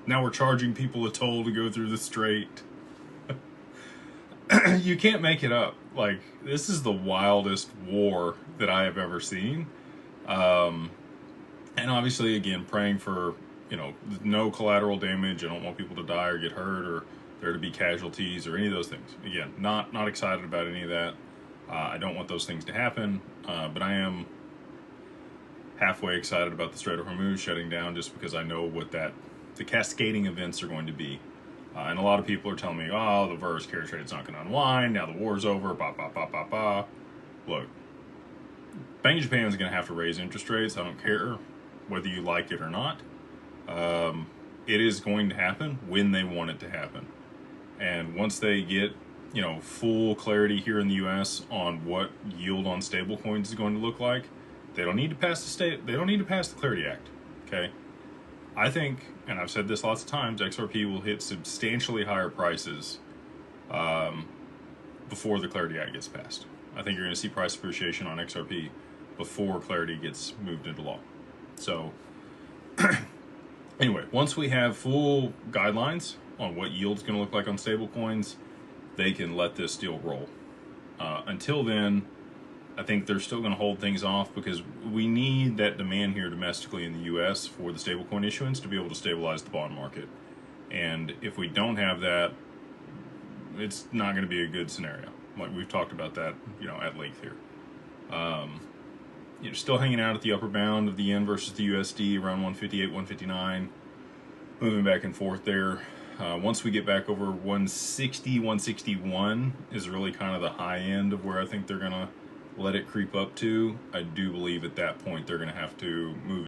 Now we're charging people a toll to go through the strait. You can't make it up. Like, this is the wildest war that I have ever seen. Um, and obviously, again, praying for, no collateral damage. I don't want people to die or get hurt or there to be casualties or any of those things. Again, not excited about any of that. I don't want those things to happen, but I am halfway excited about the Strait of Hormuz shutting down just because I know what the cascading events are going to be. And a lot of people are telling me, oh, the reverse carry trade's not going to unwind. Now the war's over. Ba, ba, ba, ba, ba. Look, Bank of Japan is going to have to raise interest rates. I don't care whether you like it or not. It is going to happen when they want it to happen. And once they get, full clarity here in the U.S. on what yield on stablecoins is going to look like, they don't need to pass the Clarity Act. Okay. I think, and I've said this lots of times, XRP will hit substantially higher prices before the Clarity Act gets passed. I think you're going to see price appreciation on XRP before Clarity gets moved into law. So, anyway, once we have full guidelines on what yield's going to look like on stablecoins, they can let this deal roll. Until then, I think they're still going to hold things off because we need that demand here domestically in the U.S. for the stablecoin issuance to be able to stabilize the bond market. And if we don't have that, it's not going to be a good scenario. Like we've talked about that, at length here. Still hanging out at the upper bound of the yen versus the USD around 158, 159, moving back and forth there. Once we get back over 160, 161 is really kind of the high end of where I think they're going to let it creep up to. I do believe at that point they're going to have to move